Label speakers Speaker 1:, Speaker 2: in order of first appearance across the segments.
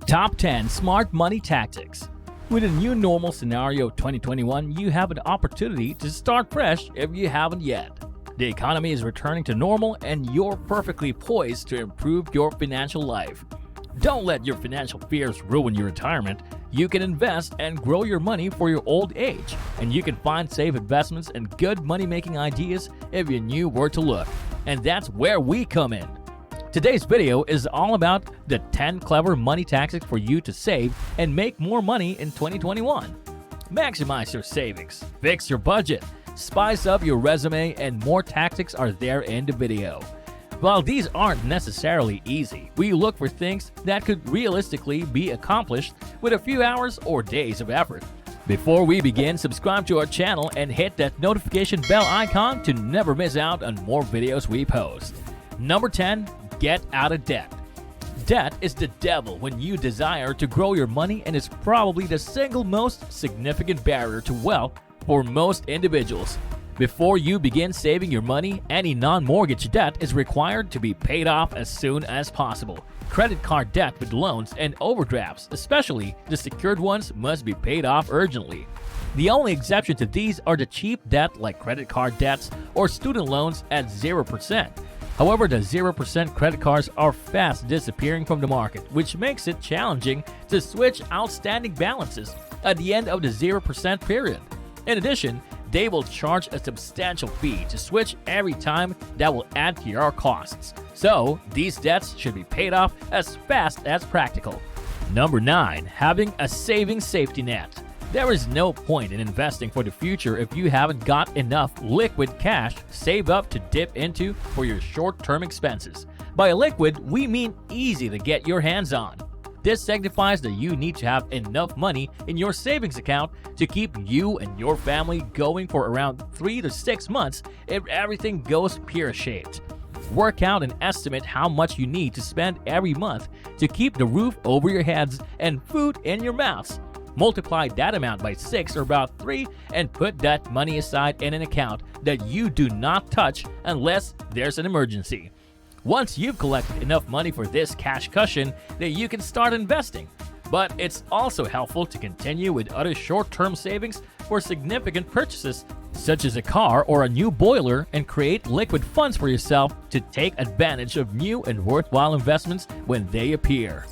Speaker 1: Top 10 Smart Money Tactics. With a new normal scenario 2021, you have an opportunity to start fresh if you haven't yet. The economy is returning to normal and you're perfectly poised to improve your financial life. Don't let your financial fears ruin your retirement. You can invest and grow your money for your old age, and you can find safe investments and good money-making ideas if you knew where to look. And that's where we come in. Today's video is all about the 10 clever money tactics for you to save and make more money in 2021. Maximize your savings, fix your budget, spice up your resume, and more tactics are there in the video. While these aren't necessarily easy, we look for things that could realistically be accomplished with a few hours or days of effort. Before we begin, subscribe to our channel and hit that notification bell icon to never miss out on more videos we post. Number 10. Get out of debt. Debt is the devil when you desire to grow your money and is probably the single most significant barrier to wealth for most individuals. Before you begin saving your money, any non-mortgage debt is required to be paid off as soon as possible. Credit card debt with loans and overdrafts, especially the secured ones, must be paid off urgently. The only exception to these are the cheap debt like credit card debts or student loans at 0%. However, the 0% credit cards are fast disappearing from the market, which makes it challenging to switch outstanding balances at the end of the 0% period. In addition, they will charge a substantial fee to switch every time that will add to your costs. So, these debts should be paid off as fast as practical. Number 9. Having a savings safety net. There is no point in investing for the future if you haven't got enough liquid cash saved up to dip into for your short-term expenses. By liquid, we mean easy to get your hands on. This signifies that you need to have enough money in your savings account to keep you and your family going for around 3 to 6 months if everything goes pear-shaped. Work out and estimate how much you need to spend every month to keep the roof over your heads and food in your mouths. Multiply that amount by 6 or about 3 and put that money aside in an account that you do not touch unless there's an emergency. Once you've collected enough money for this cash cushion, then you can start investing. But it's also helpful to continue with other short-term savings for significant purchases, such as a car or a new boiler, and create liquid funds for yourself to take advantage of new and worthwhile investments when they appear.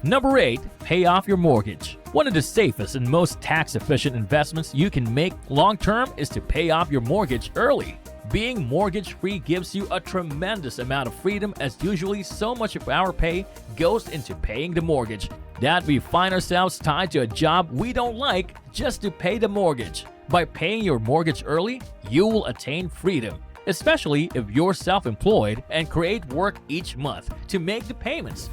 Speaker 1: Number 8. Pay off your mortgage. One of the safest and most tax-efficient investments you can make long-term is to pay off your mortgage early. Being mortgage-free gives you a tremendous amount of freedom, as usually so much of our pay goes into paying the mortgage that we find ourselves tied to a job we don't like just to pay the mortgage. By paying your mortgage early, you will attain freedom, especially if you're self-employed and create work each month to make the payments.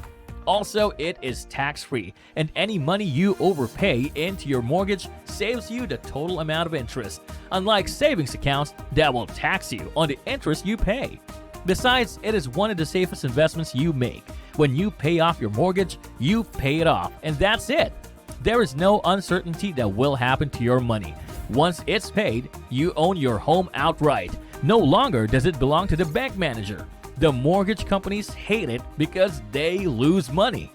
Speaker 1: Also, it is tax-free, and any money you overpay into your mortgage saves you the total amount of interest, unlike savings accounts that will tax you on the interest you pay. Besides, it is one of the safest investments you make. When you pay off your mortgage, you pay it off, and that's it. There is no uncertainty that will happen to your money. Once it's paid, you own your home outright. No longer does it belong to the bank manager. The mortgage companies hate it because they lose money.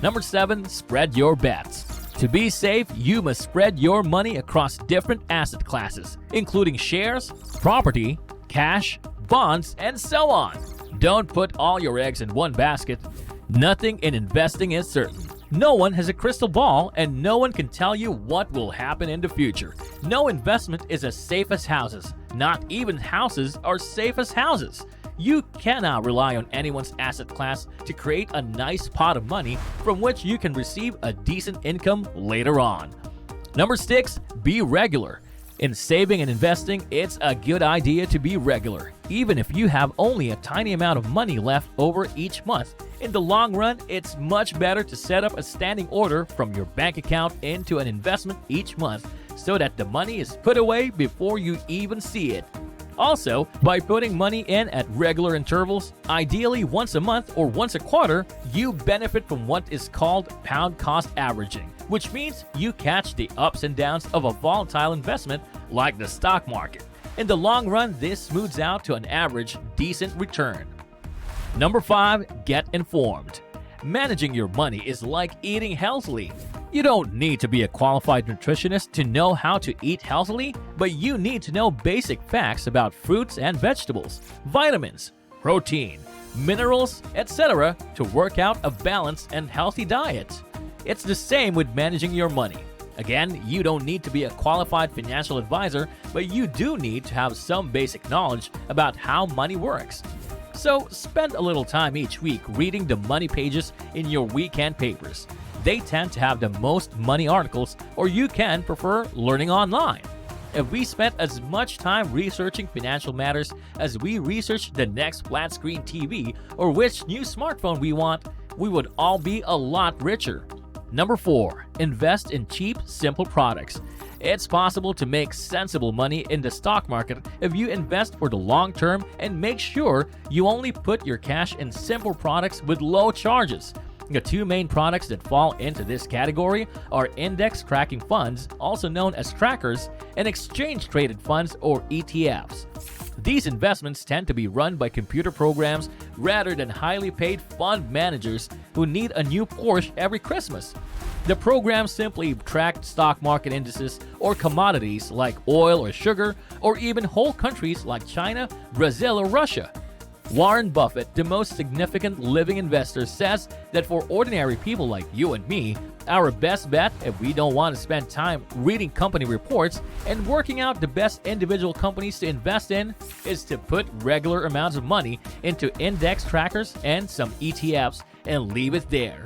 Speaker 1: Number 7. Spread your bets. To be safe, you must spread your money across different asset classes, including shares, property, cash, bonds, and so on. Don't put all your eggs in one basket. Nothing in investing is certain. No one has a crystal ball, and no one can tell you what will happen in the future. No investment is as safe as houses. Not even houses are safe as houses. You cannot rely on anyone's asset class to create a nice pot of money from which you can receive a decent income later on. Number 6. Be regular. In saving and investing, it's a good idea to be regular. Even if you have only a tiny amount of money left over each month, in the long run, it's much better to set up a standing order from your bank account into an investment each month so that the money is put away before you even see it. Also, by putting money in at regular intervals, ideally once a month or once a quarter, you benefit from what is called pound cost averaging, which means you catch the ups and downs of a volatile investment like the stock market. In the long run, this smooths out to an average decent return. Number 5. Get informed. Managing your money is like eating healthily. You don't need to be a qualified nutritionist to know how to eat healthily, but you need to know basic facts about fruits and vegetables, vitamins, protein, minerals, etc. to work out a balanced and healthy diet. It's the same with managing your money. Again, you don't need to be a qualified financial advisor, but you do need to have some basic knowledge about how money works. So spend a little time each week reading the money pages in your weekend papers. They tend to have the most money articles, or you can prefer learning online. If we spent as much time researching financial matters as we research the next flat screen TV or which new smartphone we want, we would all be a lot richer. Number 4. Invest in cheap, simple products. It's possible to make sensible money in the stock market if you invest for the long term and make sure you only put your cash in simple products with low charges. The two main products that fall into this category are index tracking funds, also known as trackers, and exchange-traded funds or ETFs. These investments tend to be run by computer programs rather than highly paid fund managers who need a new Porsche every Christmas. The programs simply track stock market indices or commodities like oil or sugar, or even whole countries like China, Brazil, or Russia. Warren Buffett, the most significant living investor, says that for ordinary people like you and me, our best bet, if we don't want to spend time reading company reports and working out the best individual companies to invest in, is to put regular amounts of money into index trackers and some ETFs and leave it there.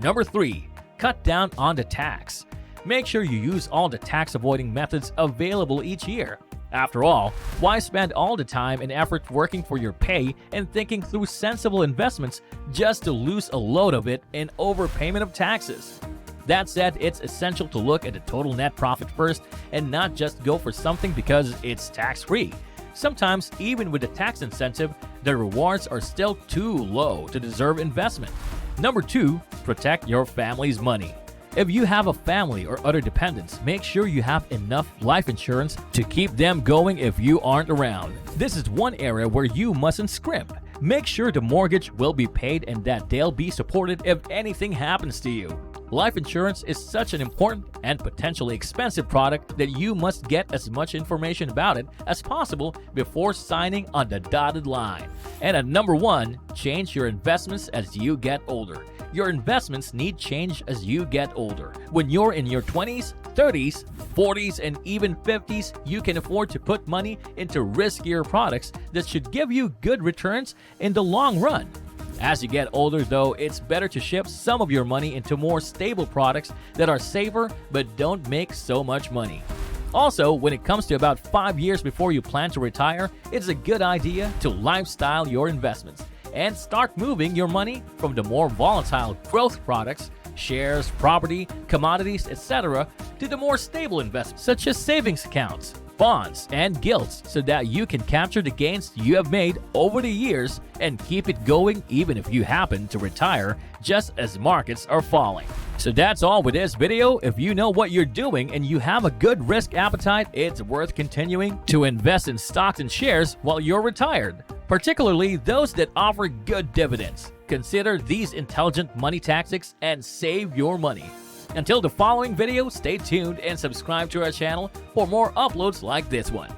Speaker 1: Number 3. Cut down on the tax. Make sure you use all the tax-avoiding methods available each year. After all, why spend all the time and effort working for your pay and thinking through sensible investments just to lose a load of it in overpayment of taxes? That said, it's essential to look at the total net profit first and not just go for something because it's tax-free. Sometimes, even with the tax incentive, the rewards are still too low to deserve investment. Number 2, protect your family's money. If you have a family or other dependents, make sure you have enough life insurance to keep them going if you aren't around. This is one area where you mustn't scrimp. Make sure the mortgage will be paid and that they'll be supported if anything happens to you. Life insurance is such an important and potentially expensive product that you must get as much information about it as possible before signing on the dotted line. And at number 1, change your investments as you get older. Your investments need change as you get older. When you're in your 20s, 30s, 40s, and even 50s, you can afford to put money into riskier products that should give you good returns in the long run. As you get older, though, it's better to shift some of your money into more stable products that are safer but don't make so much money. Also, when it comes to about 5 years before you plan to retire, it's a good idea to lifestyle your investments and start moving your money from the more volatile growth products, shares, property, commodities, etc., to the more stable investments such as savings accounts, bonds, and gilts, so that you can capture the gains you have made over the years and keep it going even if you happen to retire just as markets are falling. So that's all with this video. If you know what you're doing and you have a good risk appetite, it's worth continuing to invest in stocks and shares while you're retired, particularly those that offer good dividends. Consider these intelligent money tactics and save your money. Until the following video, stay tuned and subscribe to our channel for more uploads like this one.